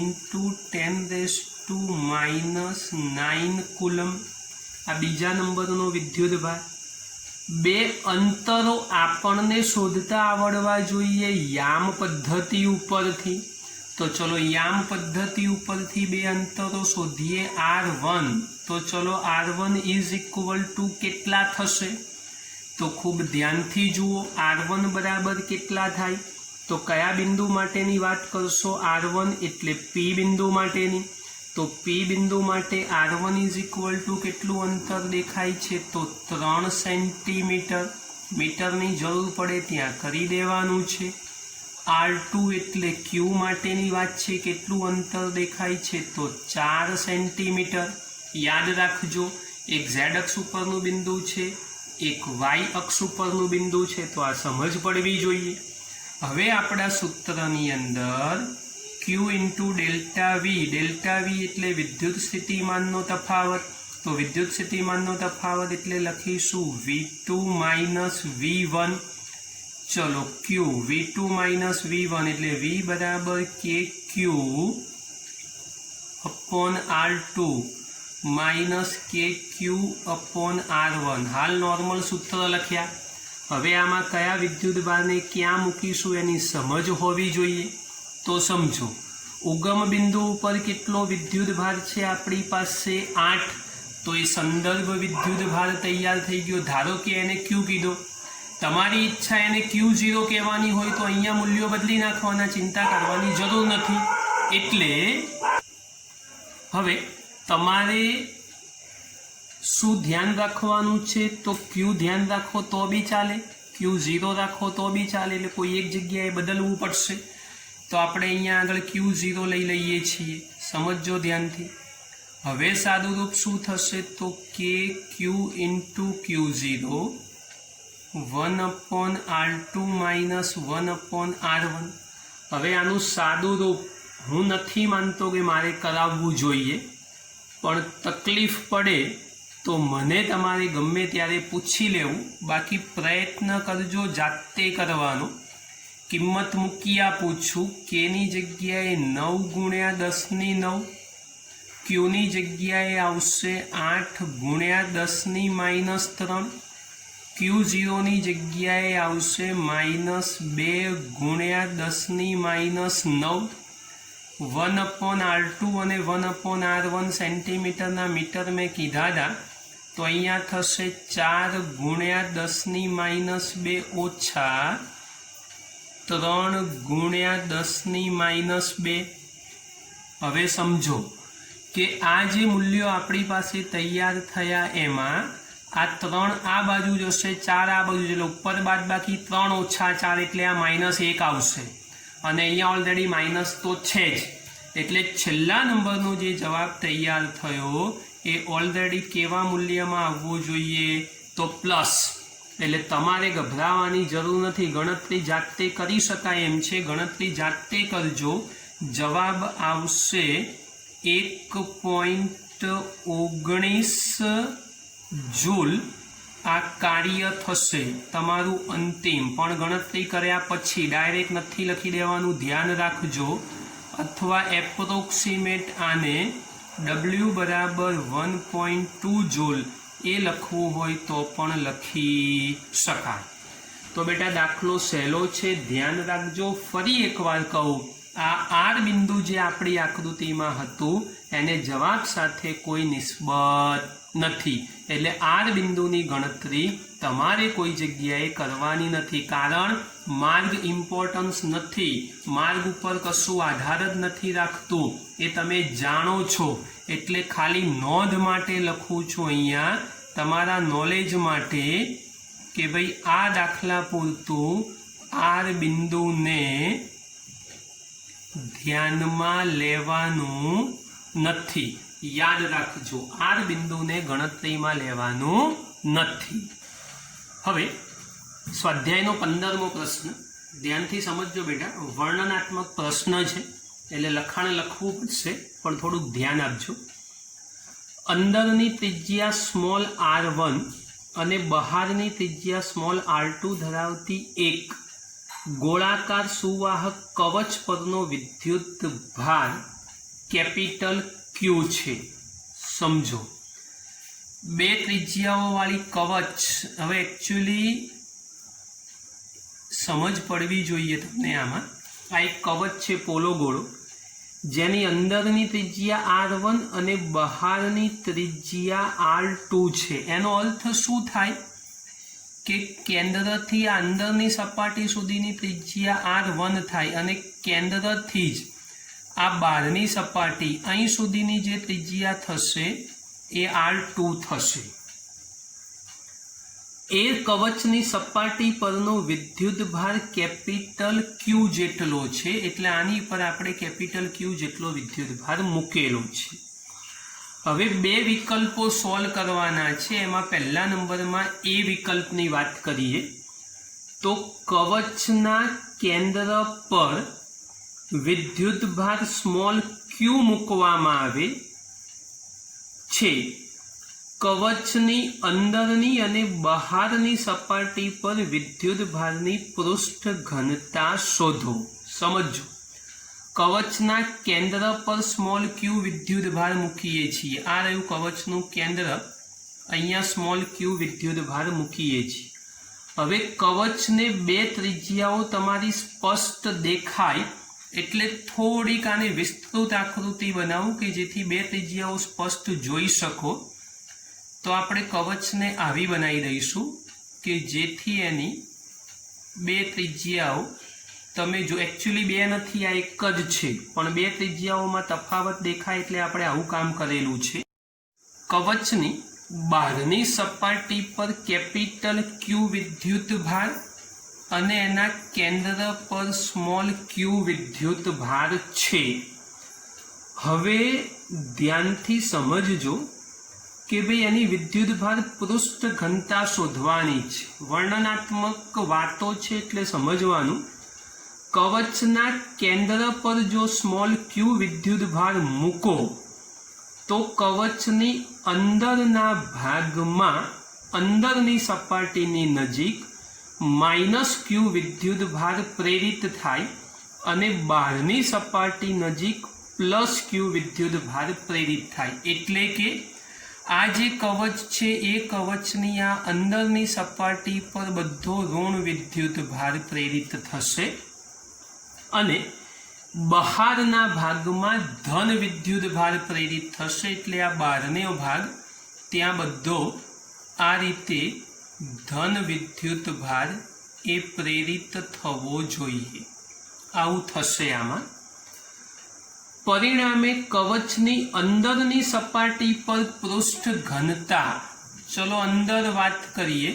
10⁻9 કુલમ્બ. આ બીજા નંબરનો વિદ્યુત ભાર. 2 અંતરો આપણને શોધતા આવડવા જોઈએ યામ પદ્ધતિ ઉપરથી. તો ચલો યામ પદ્ધતિ ઉપરથી 2 અંતરો શોધીએ. R1. તો ચલો R1 = કેટલા થશે? તો ખૂબ ધ્યાનથી જુઓ. R1 બરાબર કેટલા થાય? તો કયા બિંદુ માટેની વાત કરશો? R1 એટલે P બિંદુ માટેની. તો P બિંદુ માટે R1 = કેટલું અંતર દેખાય છે? તો 3 સેન્ટીમીટર. મીટરની જરૂર પડે ત્યાં કરી દેવાનું છે. R2 એટલે Q માટેની વાત છે. કેટલું અંતર દેખાય છે? તો 4 સેન્ટીમીટર. યાદ રાખજો, એક Z અક્ષ ઉપરનું બિંદુ છે, એક Y અક્ષ ઉપરનું બિંદુ છે. તો આ સમજ પડવી જોઈએ. હવે આપણા સૂત્રની અંદર Q × ΔV. ΔV એટલે વિદ્યુત સ્થિતિમાનનો તફાવત. તો વિદ્યુત સ્થિતિમાનનો તફાવત એટલે લખીશું V2 - V1. ચલો Q V2 - V1 એટલે V = KQ / R2 -KQ / R1. હાલ નોર્મલ સૂત્ર લખ્યા. હવે આમાં કયા વિદ્યુત ભારને ક્યાં મૂકીશું એની સમજ હોવી જોઈએ. તો સમજો, ઉગમ બિંદુ ઉપર કેટલો વિદ્યુત ભાર છે આપણી પાસે? 8. તો એ સંદર્ભ વિદ્યુત ભાર તૈયાર થઈ ગયો. ધારો કે એને Q કીધો. તમારી ઈચ્છા એને Q0 કહેવાની હોય તો અહીંયા મૂલ્યો બદલી નાખવાના, ચિંતા કરવાની જરૂર નથી. એટલે હવે તમારે શું ધ્યાન રાખવાનું છે? તો Q ધ્યાન રાખો તો બી ચાલે, Q0 રાખો તો બી ચાલે. એટલે કોઈ એક જગ્યાએ બદલવું પડશે. તો આપણે અહીંયા આગળ Q0 લઈ લઈએ છીએ. સમજો ધ્યાનથી. હવે સાદું રૂપ શું થશે? તો KQ × Q0 1/R2 - 1/R1. હવે આનું સાદું રૂપ હું નથી માનતો કે મારે કરાવવું જોઈએ, પણ તકલીફ પડે તો મને તમારે ગમે ત્યારે પૂછી લેવું. બાકી પ્રયત્ન કરજો જાતે કરવાનો. કિંમત મૂકી આપું છું. Kની જગ્યાએ 9 × 10⁹, Qની જગ્યાએ આવશે 8 × 10⁻3, Q0ની જગ્યાએ આવશે -2 × 10⁻9. 1/R2 અને 1/R1 સેન્ટીમીટરના મીટર મેં કીધા હતા. તો અહીંયા થશે 4 × 10⁻2 ઓછા 3 × 10⁻2. હવે સમજો કે આ જે મૂલ્યો આપણી પાસે તૈયાર થયા એમાં આ 3 આ બાજુ જશે, 4 આ બાજુ, એટલે ઉપર બાદ બાકી 3 ઓછા 4 એટલે આ -1 આવશે. અને અહીંયા ઓલરેડી માઇનસ તો છે જ. એટલે છેલ્લા નંબરનો જે જવાબ તૈયાર થયો એ ઓલરેડી કેવા મૂલ્યમાં આવવો જોઈએ? તો પ્લસ. એટલે તમારે ગભરાવાની જરૂર નથી. ગણતરી જાતે કરી શકાય એમ છે. ગણતરી જાતે કરજો. જવાબ આવશે 1.19 જૂલ આ કાર્ય થશે તમારું અંતિમ. પણ ગણતરી કર્યા પછી ડાયરેક્ટ નથી લખી દેવાનું, ધ્યાન રાખજો. અથવા એપ્રોક્સિમેટ આને W = 1.2 જૂલ એ લખવું હોય તો પણ લખી શકાય. તો બેટા દાખલો સહેલો છે, ધ્યાન રાખજો. ફરી એકવાર કહું, આ આર બિંદુ જે આપણી આકૃતિમાં હતું એને જવાબ સાથે કોઈ નિસ્બત નથી, એટલે આર બિંદુની ગણતરી તમારે કોઈ જગ્યાએ કરવાની નથી, કારણ માર્ગ ઇમ્પોર્ટન્સ નથી, માર્ગ ઉપર કશું આધાર જ નથી રાખતું, એ તમે જાણો છો. એટલે ખાલી નોંધ માટે લખું છું અહીંયા તમારા નોલેજ માટે કે ભાઈ આ દાખલા પૂરતું આર બિંદુને ધ્યાનમાં લેવાનું નથી. યાદ રાખજો, આર બિંદુને ગણતરીમાં લેવાનું નથી. હવે સ્વાધ્યાયનો 15મો પ્રશ્ન ધ્યાનથી સમજજો બેટા. વર્ણનાત્મક પ્રશ્ન છે એટલે લખાણ લખવું પડશે, પણ થોડુંક ધ્યાન આપજો. અંદરની ત્રિજ્યા સ્મોલ r1 અને બહારની ત્રિજ્યા સ્મોલ r2 ધરાવતી એક ગોળાકાર સુવાહક કવચ પરનો વિદ્યુત ભાર કેપિટલ Q છે. સમજો, બે ત્રિજ્યાઓ વાળી કવચ. હવે એકચ્યુઅલી સમજ પડવી જોઈએ તમને આમાં. આ એક કવચ છે પોલો ગોળો, જેની અંદરની ત્રિજ્યા r1 અને બહારની ત્રિજ્યા r2 છે. એનો અર્થ શું થાય કે કેન્દ્રથી આ અંદરની સપાટી સુધીની ત્રિજ્યા r1 થાય અને કેન્દ્રથી જ આ બહારની સપાટી અહીં સુધીની જે ત્રિજ્યા થશે એ r2 થશે. એ કવચની સપાટી પરનો વિદ્યુત ભાર કેપિટલ Q જેટલો છે, એટલે આની પર આપણે કેપિટલ Q જેટલો વિદ્યુત ભાર મૂકેલો છે. હવે બે વિકલ્પો સોલ્વ કરવાના છે. એમાં પહેલા નંબરમાં એ વિકલ્પની વાત કરીએ તો કવચના કેન્દ્ર પર વિદ્યુત ભાર સ્મોલ q મૂકવામાં આવે છે. કવચની અંદરની અને બહારની સપાટી પર વિદ્યુત ભારની પૃષ્ઠ ઘનતા શોધો. સમજો, કવચના કેન્દ્ર પર સ્મોલ q વિદ્યુત ભાર મૂકીએ છીએ. આ રહ્યું કવચનું કેન્દ્ર, અહીંયા સ્મોલ q વિદ્યુત ભાર મૂકીએ છીએ. હવે કવચને બે ત્રિજ્યાઓ તમારી સ્પષ્ટ દેખાય એટલે થોડીક આને વિસ્તૃત આકૃતિ બનાવું કે જેથી બે ત્રિજ્યાઓ સ્પષ્ટ જોઈ શકો. તો આપણે કવચને આવી બનાવી દઈશું કે જેથી એની બે ત્રિજ્યાઓ તમે જો, એકચ્યુઅલી બે નથી, આ એક જ છે, પણ બે ત્રિજ્યાઓમાં તફાવત દેખાય એટલે આપણે આવું કામ કરેલું છે. કવચની બહારની સપાટી પર કેપિટલ Q વિદ્યુત ભાર અને એના કેન્દ્ર પર સ્મોલ q વિદ્યુત ભાર છે. હવે ધ્યાનથી સમજજો કે ભાઈ એની વિદ્યુત ભાર પૃષ્ઠ ઘનતા શોધવાની છે. વર્ણનાત્મક વાતો છે એટલે સમજવાનું. કવચના કેન્દ્ર પર જો સ્મોલ q વિદ્યુત ભાર મૂકો તો કવચની અંદરના ભાગમાં અંદરની સપાટીની નજીક -q વિદ્યુત ભાર પ્રેરિત થાય અને બહારની સપાટી નજીક +q વિદ્યુત ભાર પ્રેરિત થાય. એટલે કે આ જે કવચ છે એ કવચની આ અંદરની સપાટી પર બધો ઋણ વિદ્યુત ભાર પ્રેરિત થશે અને બહારના ભાગમાં ધન વિદ્યુત ભાર પ્રેરિત થશે. એટલે આ બહારનો ભાગ ત્યાં બધો આ રીતે ધન વિદ્યુત ભાર એ પ્રેરિત થવો જોઈએ. આવું થશે આમાં. પરિણામે કવચની અંદરની સપાટી પર પૃષ્ઠ ઘનતા, ચલો અંદર વાત કરીએ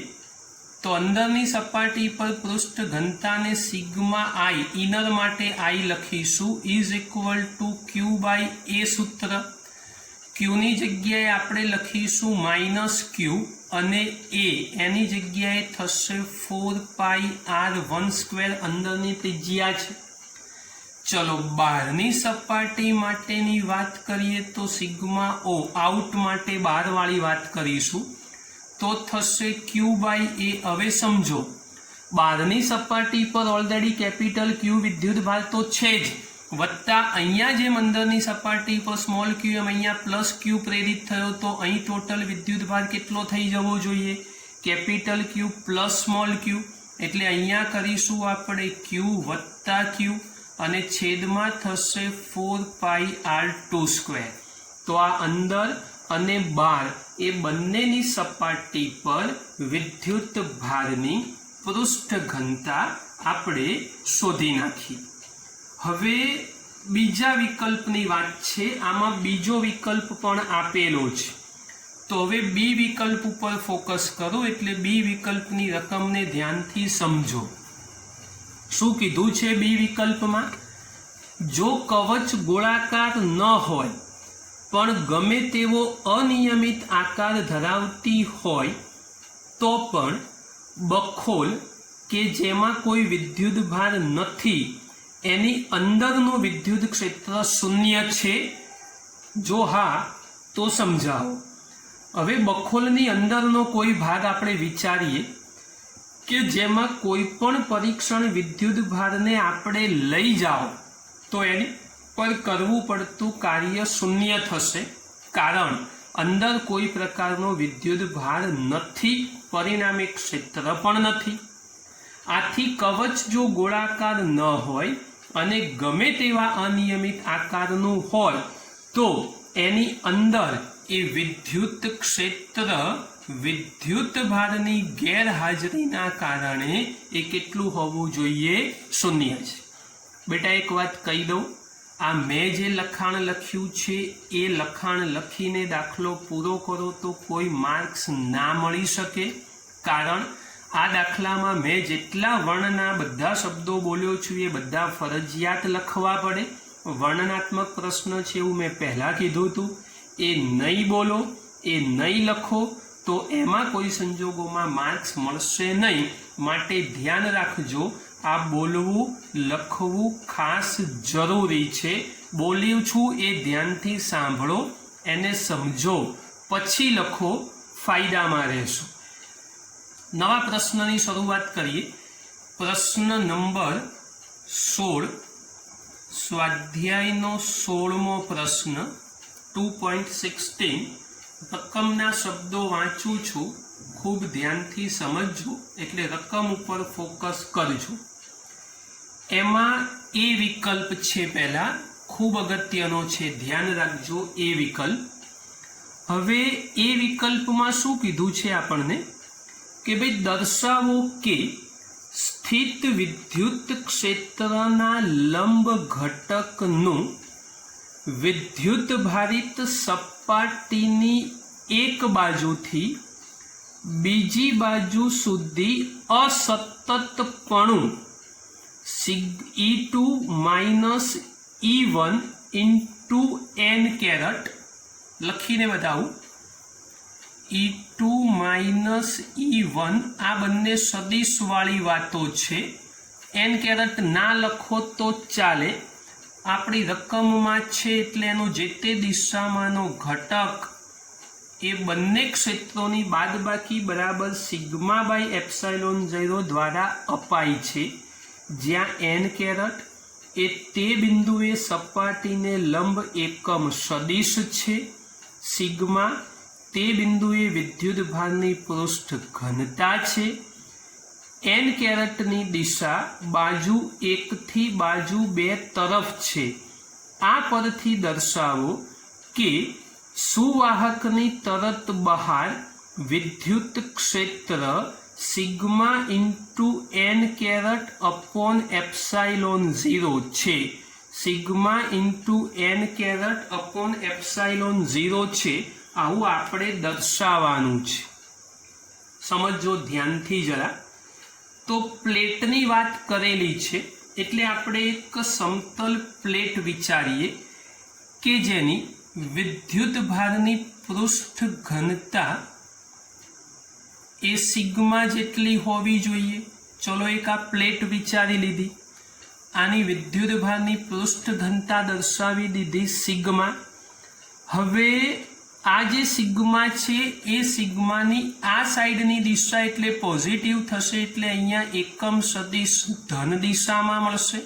તો અંદરની સપાટી પર પૃષ્ઠ ઘનતાને સિગ્મા i, ઇનર માટે i લખીશું, ઇઝ ઇક્વલ ટુ q/a સૂત્ર. ક્યુની જગ્યાએ આપણે લખીશું -q અને a એની જગ્યાએ થશે 4πr1² અંદરની ત્રિજ્યા છે. ચલો બહારની સપાટી માટેની વાત કરીએ તો સિગ્મા o, આઉટ માટે બહારવાળી વાત કરીશું તો થશે q/a. હવે સમજો, બહારની સપાટી પર ઓલરેડી કેપિટલ Q વિદ્યુત ભાર તો છે જ, વત્તા અહીંયા જેમ અંદરની સપાટી પર સ્મોલ q એમ અહીંયા +q પ્રેરિત થયો તો અહીં ટોટલ વિદ્યુત ભાર કેટલો થઈ જવો જોઈએ? Capital Q + small q. એટલે અહીંયા કરીશું આપણે q વત્તા q અને છેદમાં થશે 4πr². તો આ અંદર અને બહાર એ બંનેની સપાટી પર વિદ્યુત ભારની પૃષ્ઠ ઘનતા આપણે શોધી નાખી. હવે બીજા વિકલ્પની વાત છે. આમાં બીજો વિકલ્પ પણ આપેલો છે. તો હવે બી વિકલ્પ ઉપર ફોકસ કરો, એટલે બી વિકલ્પની રકમને ધ્યાનથી સમજો. શું કીધું છે બી વિકલ્પમાં? જો કવચ ગોળાકાર ન હોય પણ ગમે તેવો અનિયમિત આકાર ધરાવતી હોય તો પણ બખોલ કે જેમાં કોઈ વિદ્યુત ભાર નથી એની અંદરનું વિદ્યુત ક્ષેત્ર શૂન્ય છે? જો હા તો સમજાવો. હવે બખોલની અંદરનો કોઈ ભાગ આપણે વિચારીએ કે જેમાં કોઈ પણ પરીક્ષણ વિદ્યુત ભારને આપણે લઈ જાઓ તો એની પર કરવું પડતું કાર્ય શૂન્ય થશે, કારણ અંદર કોઈ પ્રકારનો વિદ્યુત ભાર નથી, પરિણામે ક્ષેત્ર પણ નથી. આથી કવચ જો ગોળાકાર ન હોય અને ગમે તેવા અનિયમિત આકારનું હોય તો એની અંદર એ વિદ્યુત ક્ષેત્ર વિદ્યુત ભારની ગેરહાજરીના કારણે એ કેટલું હોવું જોઈએ? શૂન્ય છે. બેટા એક વાત કહી દઉં, આ મેં જે લખાણ લખ્યું છે એ લખાણ લખીને દાખલો પૂરો કરો તો કોઈ માર્ક્સ ના મળી શકે, કારણ આ દાખલામાં મેં જેટલા વર્ણના બધા શબ્દો બોલ્યો છું એ બધા ફરજિયાત લખવા પડે. વર્ણનાત્મક પ્રશ્ન છે એવું મેં પહેલાં કીધું હતું. એ નહીં બોલો, એ નહીં લખો તો એમાં કોઈ સંજોગોમાં માર્ક્સ મળશે નહીં. માટે ધ્યાન રાખજો, આ બોલવું લખવું ખાસ જરૂરી છે. બોલ્યું છું એ ધ્યાનથી સાંભળો, એને સમજો, પછી લખો, ફાયદામાં રહેશો. નવા પ્રશ્નની શરૂઆત કરીએ. પ્રશ્ન નંબર 16, સ્વાધ્યાયનો 16મો પ્રશ્ન 2.16. રકમના શબ્દો વાંચું છું, ખૂબ ધ્યાનથી સમજજો, એટલે રકમ ઉપર ફોકસ કરજો. એમાં એ વિકલ્પ છે, પહેલા ખૂબ અગત્યનો છે, ધ્યાન રાખજો એ વિકલ્પ. હવે એ વિકલ્પમાં શું કીધું છે આપણને કે ભાઈ દર્શાવો કે સ્થિત વિદ્યુત ક્ષેત્રના લંબ ઘટકનું વિદ્યુત ભારિત સપાટીની એક બાજુથી બીજી બાજુ સુધી અસતતપણું E2 - E1 into n caret લખીને બતાવું. E2 - E1 આ બંને સદિશવાળી વાતો છે. n કેરેટ ના લખો તો ચાલે, આપણી રકમમાં છે એટલે એનો જે તે દિશામાંનો ઘટક એ બંને ક્ષેત્રોની બાદબાકી બરાબર σ/ε0 દ્વારા અપાય છે, જ્યાં n કેરેટ એ તે બિંદુએ સપાટીને લંબ એકમ સદિશ છે, સિગ્મા તે બિંદુએ વિદ્યુત ભારની પૃષ્ઠ ઘનતા છે, n કેરેટની દિશા બાજુ 1 થી બાજુ 2 તરફ છે. આ પરથી દર્શાવો કે સુવાહકની તરત બહાર વિદ્યુત ક્ષેત્ર sigma into n caret upon ε0 છે. Sigma into n caret upon ε0 છે. આવું આપણે દર્શાવવાનું છે. સમજો ધ્યાનથી જરા. તો પ્લેટની વાત કરેલી છે એટલે આપણે એક સમતલ પ્લેટ વિચારીએ કે જેની વિદ્યુત ભારની પૃષ્ઠ ઘનતા એ સિગ્મા જેટલી હોવી જોઈએ. ચલો એક આ પ્લેટ વિચારી લીધી, આની વિદ્યુત ભારની પૃષ્ઠ ઘનતા દર્શાવી દીધી સિગ્મા. હવે આ જે સિગ્મા છે એ સિગ્માની આ સાઈડની દિશા એટલે પોઝિટિવ થશે, એટલે અહીંયા એકમ સદિશ ધન દિશામાં મળશે.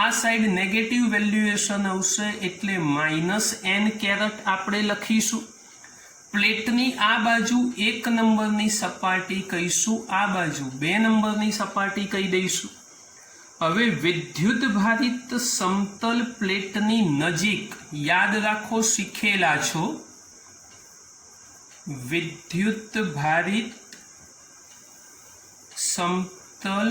આ સાઈડ નેગેટિવ વેલ્યુએશન આવશે એટલે -n કેરેટ આપણે લખીશું. પ્લેટની આ બાજુ 1 નંબરની સપાટી કહીશું, આ બાજુ 2 નંબરની સપાટી કહી દઈશું. હવે વિદ્યુત ભારિત સમતલ પ્લેટની નજીક યાદ રાખો, શીખેલા છો, વિદ્યુત ભારિત સમતલ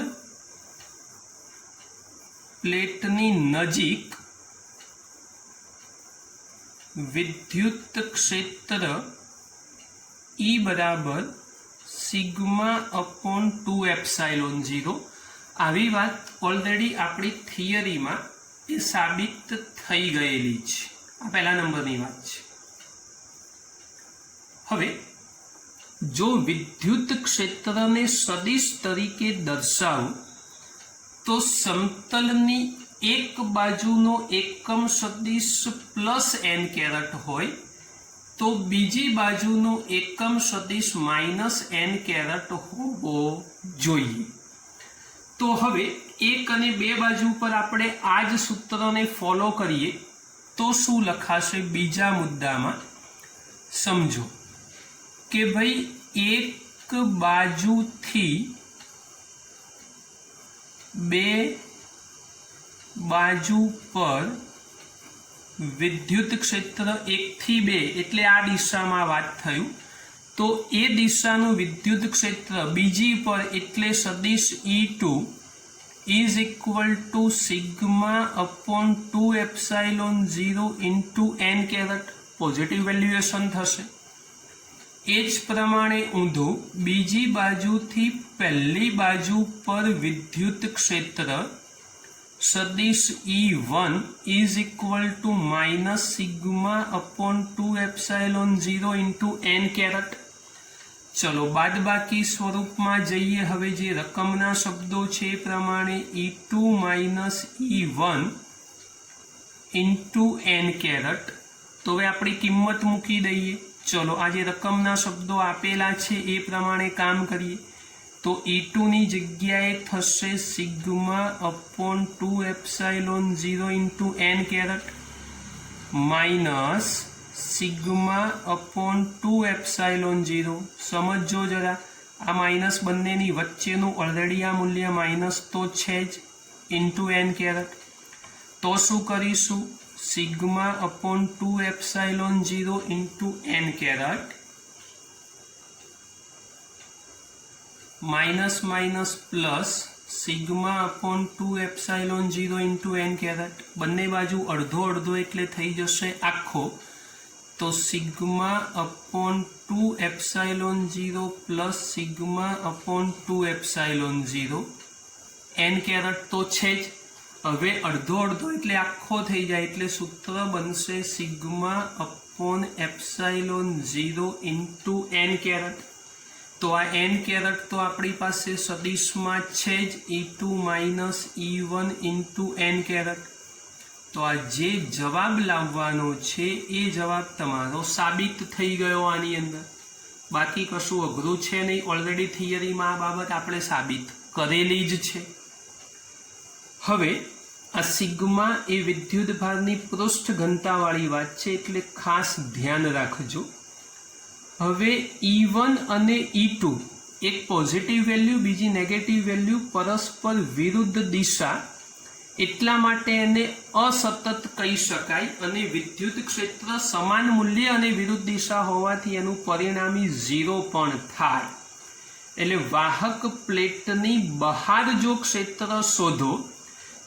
પ્લેટની નજીક વિદ્યુત ક્ષેત્ર E બરાબર σ/2ε0. આવી વાત ઓલરેડી આપણી થિયરીમાં એ સાબિત થઈ ગયેલી છે. આ પહેલા નંબરની વાત છે. હવે જો વિદ્યુત ક્ષેત્રને સદિશ તરીકે દર્શાવું તો સમતલની એક બાજુનો એકમ સદિશ +n કેરેટ હોય તો બીજી બાજુનો એકમ સદિશ -n કેરેટ હોવો જોઈએ. તો હવે 1 અને 2 બાજુ પર આપણે આ જ સૂત્રને ફોલો કરીએ તો શું લખાશે? બીજા મુદ્દામાં સમજો કે ભાઈ એક બાજુથી 2 બાજુ પર વિદ્યુત ક્ષેત્ર 1 થી 2 એટલે આ દિશામાં વાત થયું, તો એ દિશાનું વિદ્યુત ક્ષેત્ર બીજી પર એટલે સદિશ E2 is equal to σ/2ε0 into n caret positive valuation થશે. એ જ પ્રમાણે ઊંધું બીજી બાજુથી પહેલી બાજુ પર વિદ્યુત ક્ષેત્ર સદિશ E1 is equal to -σ/2ε0 into n caret. ચલો બાદબાકી સ્વરૂપમાં જઈએ. હવે જે રકમના શબ્દો છે એ પ્રમાણે E2 - E1 into n caret. તો હવે આપણી કિંમત મૂકી દઈએ. ચલો આ જે રકમના શબ્દો આપેલા છે એ પ્રમાણે કામ કરીએ. તો E2 ની જગ્યાએ થશે σ/2ε0 ઇન્ટુ n કેરેટ માઇનસ σ/2ε0. સમજો જરા, આ માઇનસ બંનેની વચ્ચેનું ઓલરેડી આ મૂલ્ય માઇનસ તો છે જ, ઇન્ટુ n કેરેટ. તો શું કરીશું? σ/2ε0 into n caret minus minus plus σ/2ε0 into n caret. બંને બાજુ અડધો અડધો એટલે થઈ જશે આખો. તો σ/2ε0 પ્લસ σ/2ε0 n કેરેટ તો છે જ. હવે અડધો અડધો એટલે આખો થઈ જાય એટલે સૂત્ર બનશે σ/ε0 ઇન્ટુ n કેરેટ. તો આ n કેરેટ તો આપણી પાસે સદિશમાં છે જ, E2 - E1 into n caret. તો આ જે જવાબ લાવવાનો છે એ જવાબ તમારો સાબિત થઈ ગયો આની અંદર. બાકી કશું અઘરું છે નહીં, ઓલરેડી થિયરીમાં આ બાબત આપણે સાબિત કરેલી જ છે. હવે આ સિગ્મા એ વિદ્યુત ભારની પૃષ્ઠ ઘનતાવાળી વાત છે એટલે ખાસ ધ્યાન રાખજો. હવે E1 અને E2 એક પોઝિટિવ વેલ્યુ બીજી નેગેટિવ વેલ્યુ પરસ્પર વિરુદ્ધ દિશા, એટલા માટે એને અસતત કહી શકાય. અને વિદ્યુત ક્ષેત્ર સમાન મૂલ્ય અને વિરુદ્ધ દિશા હોવાથી એનું પરિણામી 0 પણ થાય. એટલે વાહક પ્લેટની બહાર જો ક્ષેત્ર શોધો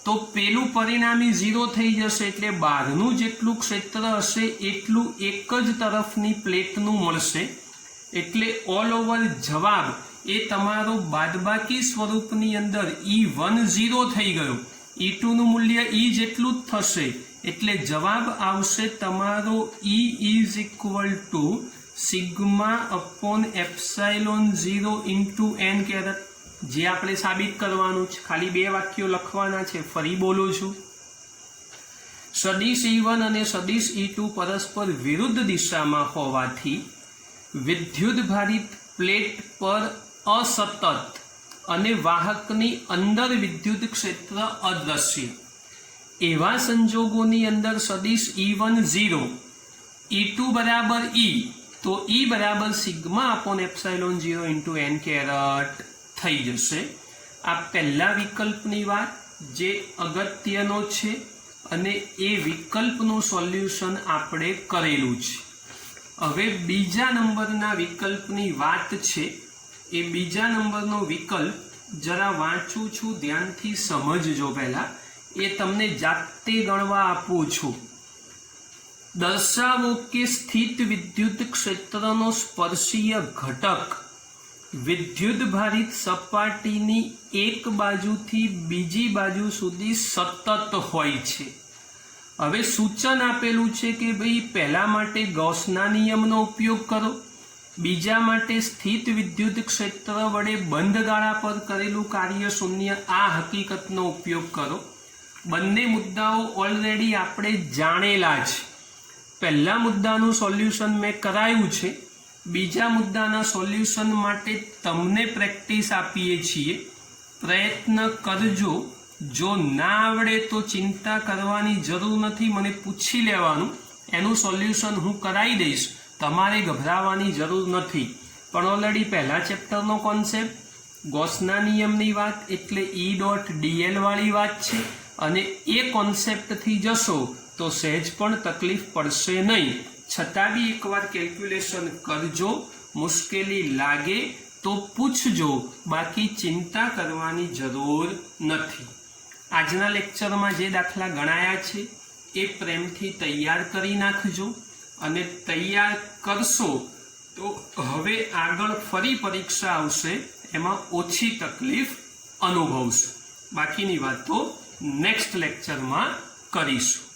તો પેલું પરિણામી 0 થઈ જશે, એટલે બહારનું જેટલું ક્ષેત્ર હશે એટલું એક જ તરફની પ્લેટનું મળશે. એટલે ઓલ ઓવર જવાબ એ તમારો બાદબાકી સ્વરૂપની અંદર E1 0 થઈ ગયો, E2 નું મૂલ્ય E જેટલું જ થશે. એટલે જવાબ આવશે તમારો E is equal to σ/ε0 into n caret. જે આપણે સાબિત કરવાનું છે. ખાલી 2 વાક્યો લખવાના છે. ફરી બોલું છું. સદિશ E1 અને સદિશ E2 પરસ્પર વિરુદ્ધ દિશામાં હોવાથી વિદ્યુત ભારિત પ્લેટ પર અસતત અને વાહકની અંદર વિદ્યુત ક્ષેત્ર અદ્રશ્ય. એવા સંજોગોની અંદર સદિશ E1 0, E2 બરાબર E તો E બરાબર sigma upon epsilon 0 into n caret થઈ જશે. આ પહેલા વિકલ્પની વાત જે અગત્યનો છે અને એ વિકલ્પનું સોલ્યુશન આપણે કરેલું છે. હવે બીજા નંબરના વિકલ્પની વાત છે. એ બીજા નંબરનો વિકલ્પ જરા વાંચું છું, ધ્યાનથી સમજજો. પહેલા એ તમને જાતે ગણવા આપું છું. દર્શાવો કે સ્થિત વિદ્યુત ક્ષેત્રનો સ્પર્શીય ઘટક વિદ્યુત ભારિત સપાટીની એક બાજુથી બીજી બાજુ સુધી સતત હોય છે. હવે સૂચન આપેલું છે કે ભાઈ પહેલા માટે ગૌસના નિયમનો ઉપયોગ કરો, બીજા માટે સ્થિત વિદ્યુત ક્ષેત્ર વડે બંધ ગાળા પર કરેલું કાર્ય શૂન્ય આ હકીકતનો ઉપયોગ કરો. બંને મુદ્દાઓ ઓલરેડી આપણે જાણેલા છે. પહેલા મુદ્દાનું સોલ્યુશન મેં કરાયું છે, બીજા મુદ્દાના સોલ્યુશન માટે તમને પ્રેક્ટિસ આપીએ છીએ. પ્રયત્ન કરજો. જો ના આવડે તો ચિંતા કરવાની જરૂર નથી, મને પૂછી લેવાનું, એનું સોલ્યુશન હું કરાવી દઈશ, તમારે ગભરાવાની જરૂર નથી. પણ ઓલરેડી પહેલા ચેપ્ટરનો કોન્સેપ્ટ ગૌસના નિયમની વાત એટલે E.dl વાળી વાત છે અને એ કોન્સેપ્ટથી જશો તો સહેજ પણ તકલીફ પડશે નહીં. છતાં બી એકવાર કેલ્ક્યુલેશન કરજો. મુશ્કેલી લાગે તો પૂછજો, બાકી ચિંતા કરવાની જરૂર નથી. આજના લેક્ચરમાં જે દાખલા ગણાયા છે એ પ્રેમથી તૈયાર કરી નાખજો અને તૈયાર કરશો તો હવે આગળ ફરી પરીક્ષા આવશે એમાં ઓછી તકલીફ અનુભવશો. બાકીની વાત તો નેક્સ્ટ લેક્ચરમાં કરીશું.